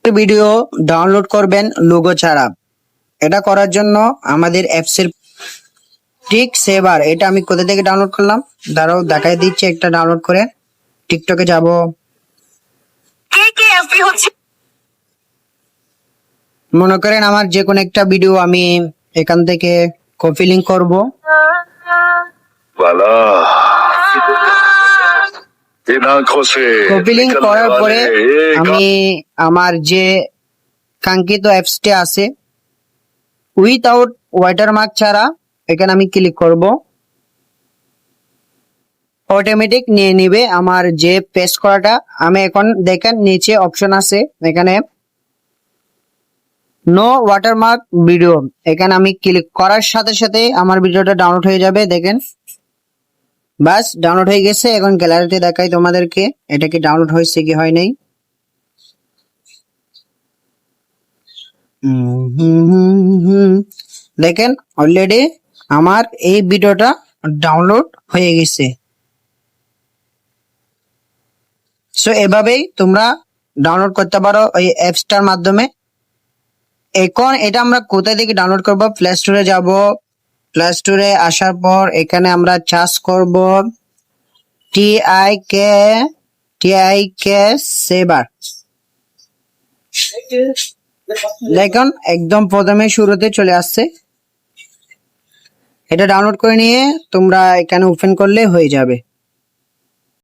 Video download করবেন logo ছাড়া। এটা করার জন্য আমাদের অ্যাপসের টিক সেভার, এটা আমি কোথা থেকে ডাউনলোড করলাম দাঁড়াও দেখাই দিচ্ছি। একটা ডাউনলোড করে টিকটকে যাব, মনে করেন আমার যে কোনো একটা ভিডিও আমি এখান থেকে কপি লিংক করবো, কপি লিংক করার পরে আমি আমার যে কাঙ্ক্ষিত অ্যাপসটি আছে উইথাউট ওয়াটারমার্ক ছাড়া এখানে আমি ক্লিক করব, অটোমেটিক নিয়ে নিবে আমার যে পেস্ট করাটা। আমি এখন দেখেন নিচে অপশন আছে এখানে নো ওয়াটারমার্ক ভিডিও, এখানে আমি ক্লিক করার সাথে সাথে আমার ভিডিওটা ডাউনলোড হয়ে যাবে। দেখেন বাস ডাউনলোড হয়ে গেছে। এখন গ্যালারিতে দেখাই তোমাদেরকে এটা কি ডাউনলোড হয়েছে কি হয় নাই। দেখেন অলরেডি আমার এই ভিডিওটা ডাউনলোড হয়ে গেছে। সো এভাবেই তোমরা ডাউনলোড করতে পারো এই অ্যাপসটার মাধ্যমে। এখন এটা আমরা কোথা থেকে ডাউনলোড করব, প্লে স্টোরে যাব, প্লে স্টোরে আসার পর এখানে আমরা সার্চ করব টিআইকে সেভার। দেখুন একদম প্রথমে শুরুতে চলে আসছে। এটা ডাউনলোড করে নিয়ে তোমরা এখানে ওপেন করলে হয়ে যাবে।